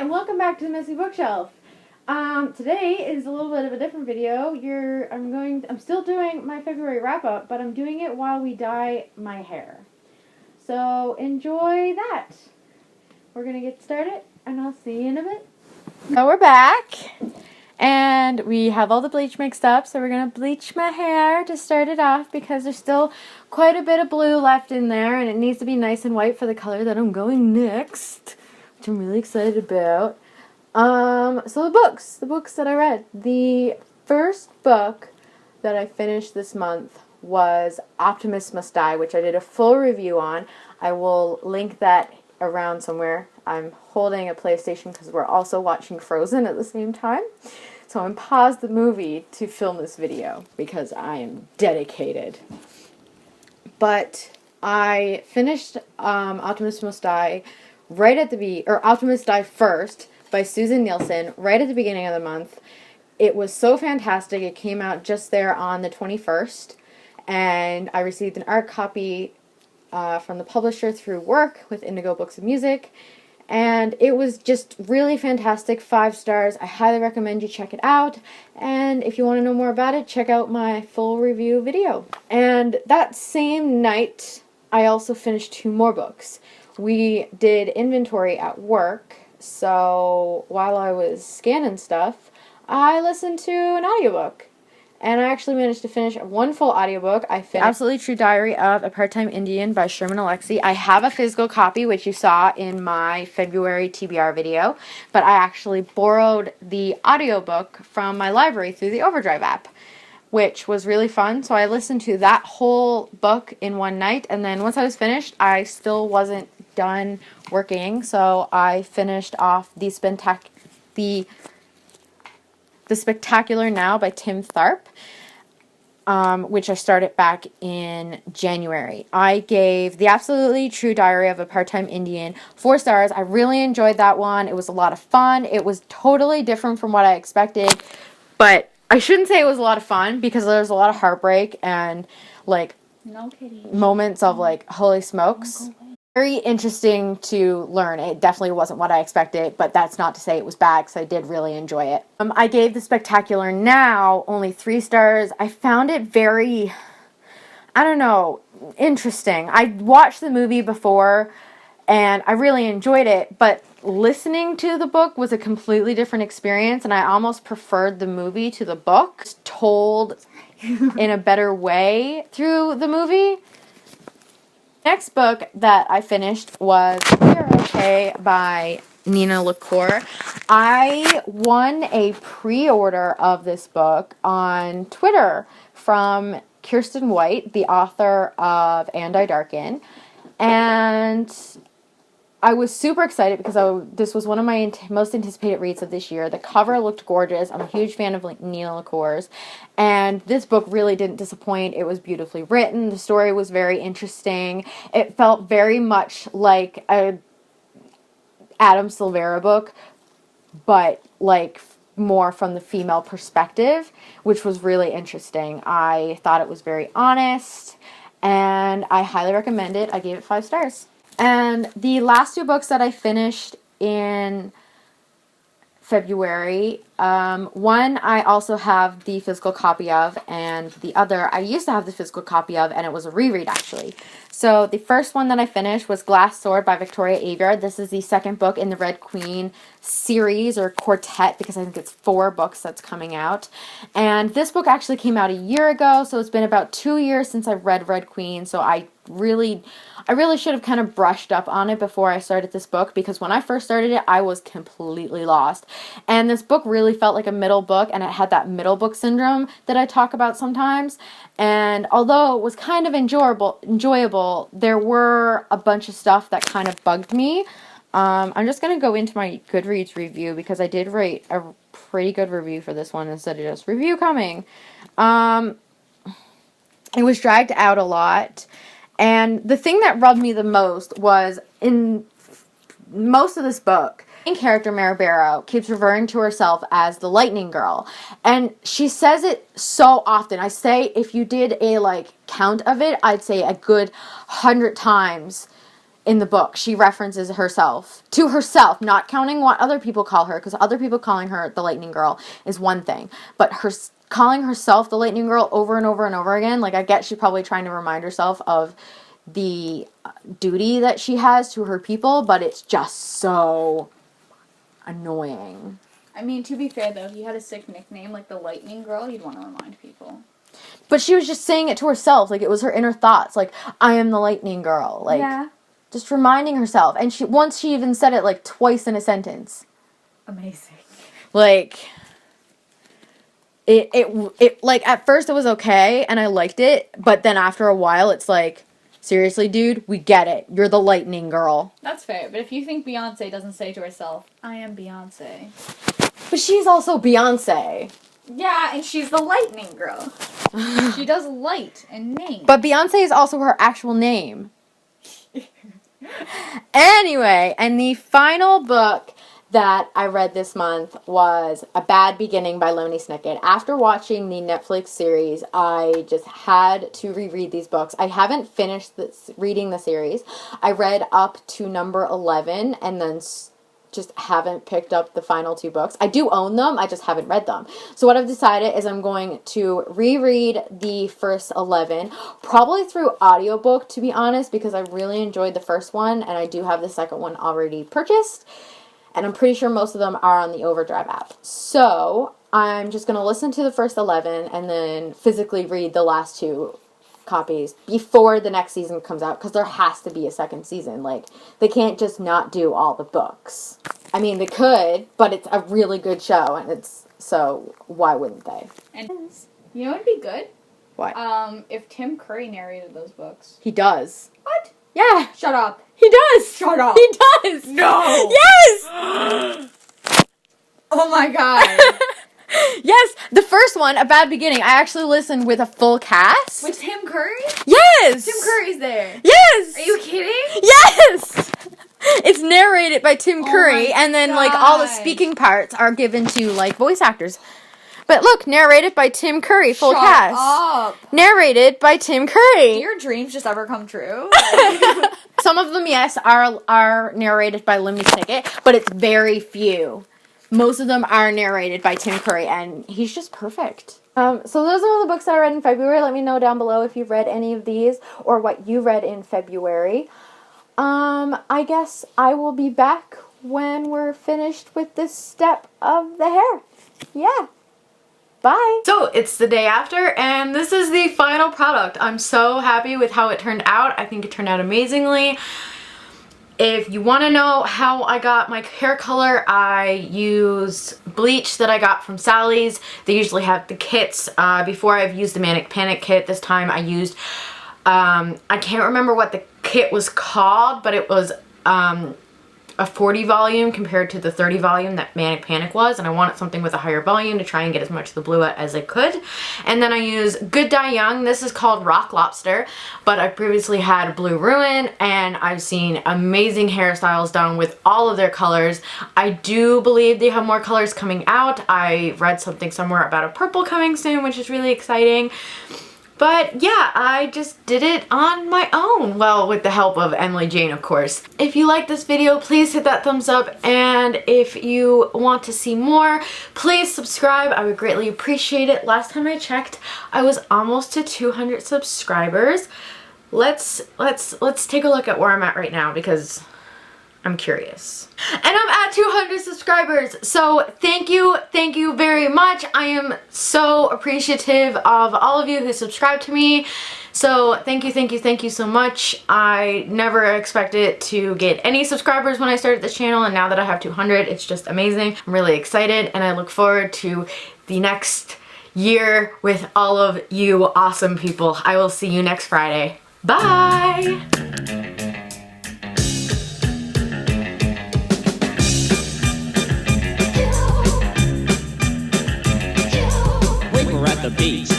and welcome back to the Messy Bookshelf. Today is a little bit of a different video. I'm still doing my February wrap-up, but I'm doing it while we dye my hair. So enjoy that. We're gonna get started, and I'll see you in a bit. So we're back, and we have all the bleach mixed up, so we're gonna bleach my hair to start it off because there's still quite a bit of blue left in there, and it needs to be nice and white for the color that I'm going next, which I'm really excited about. So the books that I read. The first book that I finished this month was Optimus Must Die, which I did a full review on. I will link that around somewhere. I'm holding a PlayStation because we're also watching Frozen at the same time. So I'm paused the movie to film this video because I am dedicated. But I finished Optimus Must Die Optimus Die First by Susan Nielsen right at the beginning of the month. It was so fantastic. It came out just there on the 21st, and I received an art copy from the publisher through work with Indigo Books and Music, and it was just really fantastic. 5 stars. I highly recommend you check it out, and if you want to know more about it, check out my full review video. And that same night, I also finished 2 more books. We did inventory at work, so while I was scanning stuff, I listened to an audiobook. And I actually managed to finish 1 full audiobook. I finished Absolutely True Diary of a Part-Time Indian by Sherman Alexie. I have a physical copy, which you saw in my February TBR video, but I actually borrowed the audiobook from my library through the Overdrive app, which was really fun. So I listened to that whole book in one night, and then once I was finished, I still wasn't done working, so I finished off The Spectacular Now by Tim Tharp, which I started back in January. I gave The Absolutely True Diary of a Part-Time Indian 4 stars. I really enjoyed that one. It was a lot of fun. It was totally different from what I expected, but I shouldn't say it was a lot of fun because there's a lot of heartbreak and moments of holy smokes. Very interesting to learn. It definitely wasn't what I expected, but that's not to say it was bad because I did really enjoy it. I gave The Spectacular Now only 3 stars. I found it very, interesting. I watched the movie before and I really enjoyed it, but listening to the book was a completely different experience, and I almost preferred the movie to the book. It's told in a better way through the movie. Next book that I finished was We're Okay by Nina LaCour. I won a pre-order of this book on Twitter from Kirsten White, the author of And I Darken, and I was super excited because this was one of my most anticipated reads of this year. The cover looked gorgeous. I'm a huge fan of Nina LaCour's, and this book really didn't disappoint. It was beautifully written. The story was very interesting. It felt very much like a Adam Silvera book, but more from the female perspective, which was really interesting. I thought it was very honest, and I highly recommend it. I gave it 5 stars. And the last 2 books that I finished in February, one I also have the physical copy of, and the other I used to have the physical copy of, and it was a reread actually. So the first one that I finished was Glass Sword by Victoria Aveyard. This is the second book in the Red Queen series, or quartet, because I think it's 4 books that's coming out. And this book actually came out a year ago, so it's been about 2 years since I've read Red Queen, so I really should have kind of brushed up on it before I started this book, because when I first started it, I was completely lost. And this book really felt like a middle book, and it had that middle book syndrome that I talk about sometimes. And although it was kind of enjoyable, there were a bunch of stuff that kind of bugged me. I'm just going to go into my Goodreads review because I did write a pretty good review for this one instead of just review coming. It was dragged out a lot. And the thing that rubbed me the most was in most of this book, the main character, Mara Barrow, keeps referring to herself as the Lightning Girl. And she says it so often. I say if you did a count of it, I'd say a good 100 times in the book, she references herself to herself, not counting what other people call her, because other people calling her the Lightning Girl is one thing, but her calling herself the Lightning Girl over and over and over again, like, I get she's probably trying to remind herself of the duty that she has to her people, but it's just so annoying. I mean, to be fair, though, if you had a sick nickname like the Lightning Girl, you'd want to remind people. But she was just saying it to herself, like, it was her inner thoughts, like, I am the Lightning Girl, like, yeah. Just reminding herself, and she even said it, like, twice in a sentence. Amazing. Like, it like, at first it was okay, and I liked it, but then after a while, it's like, seriously, dude, we get it. You're the Lightning Girl. That's fair, but if you think Beyonce doesn't say to herself, I am Beyonce. But she's also Beyonce. Yeah, and she's the Lightning Girl. She does light and name. But Beyonce is also her actual name. Anyway, and the final book that I read this month was A Bad Beginning by Lemony Snicket. After watching the Netflix series, I just had to reread these books. I haven't finished reading the series. I read up to number 11 and then just haven't picked up the final 2 books. I do own them, I just haven't read them. So what I've decided is I'm going to reread the first 11, probably through audiobook, to be honest, because I really enjoyed the first one, and I do have the second one already purchased, and I'm pretty sure most of them are on the Overdrive app. So I'm just going to listen to the first 11 and then physically read the last 2 copies before the next season comes out, because there has to be a second season. Like, they can't just not do all the books. I mean, they could, but it's a really good show, and so why wouldn't they? And you know what'd be good? What? If Tim Curry narrated those books. He does. What? Yeah. Shut up. He does. Shut up. He does. No. Yes. Oh my god. Yes, the first one, A Bad Beginning, I actually listened with a full cast. With Tim Curry? Yes! Tim Curry's there. Yes! Are you kidding? Yes! It's narrated by Tim Curry, my and then, like, all the speaking parts are given to, like, voice actors. But look, narrated by Tim Curry, full cast. Shut up. Narrated by Tim Curry. Do your dreams just ever come true? Some of them, yes, are narrated by Lemony Snicket, but it's very few. Most of them are narrated by Tim Curry, and he's just perfect. So those are all the books I read in February. Let me know down below if you've read any of these or what you read in February. I guess I will be back when we're finished with this step of the hair. Yeah. Bye. So it's the day after, and this is the final product. I'm so happy with how it turned out. I think it turned out amazingly. If you want to know how I got my hair color, I used bleach that I got from Sally's. They usually have the kits. Before I've used the Manic Panic kit. This time I used, I can't remember what the kit was called, but it was a 40 volume compared to the 30 volume that Manic Panic was, and I wanted something with a higher volume to try and get as much of the blue out as I could. And then I used Good Die Young. This is called Rock Lobster, but I previously had Blue Ruin, and I've seen amazing hairstyles done with all of their colors. I do believe they have more colors coming out. I read something somewhere about a purple coming soon, which is really exciting. But yeah, I just did it on my own. Well, with the help of Emily Jane, of course. If you like this video, please hit that thumbs up. And if you want to see more, please subscribe. I would greatly appreciate it. Last time I checked, I was almost to 200 subscribers. Let's take a look at where I'm at right now, because I'm curious. And I'm at 200 subscribers, so thank you very much. I am so appreciative of all of you who subscribe to me. So thank you so much. I never expected to get any subscribers when I started this channel, and now that I have 200, it's just amazing. I'm really excited, and I look forward to the next year with all of you awesome people. I will see you next Friday. Bye! The beach.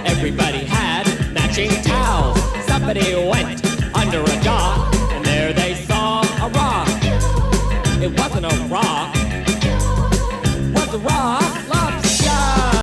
Everybody had matching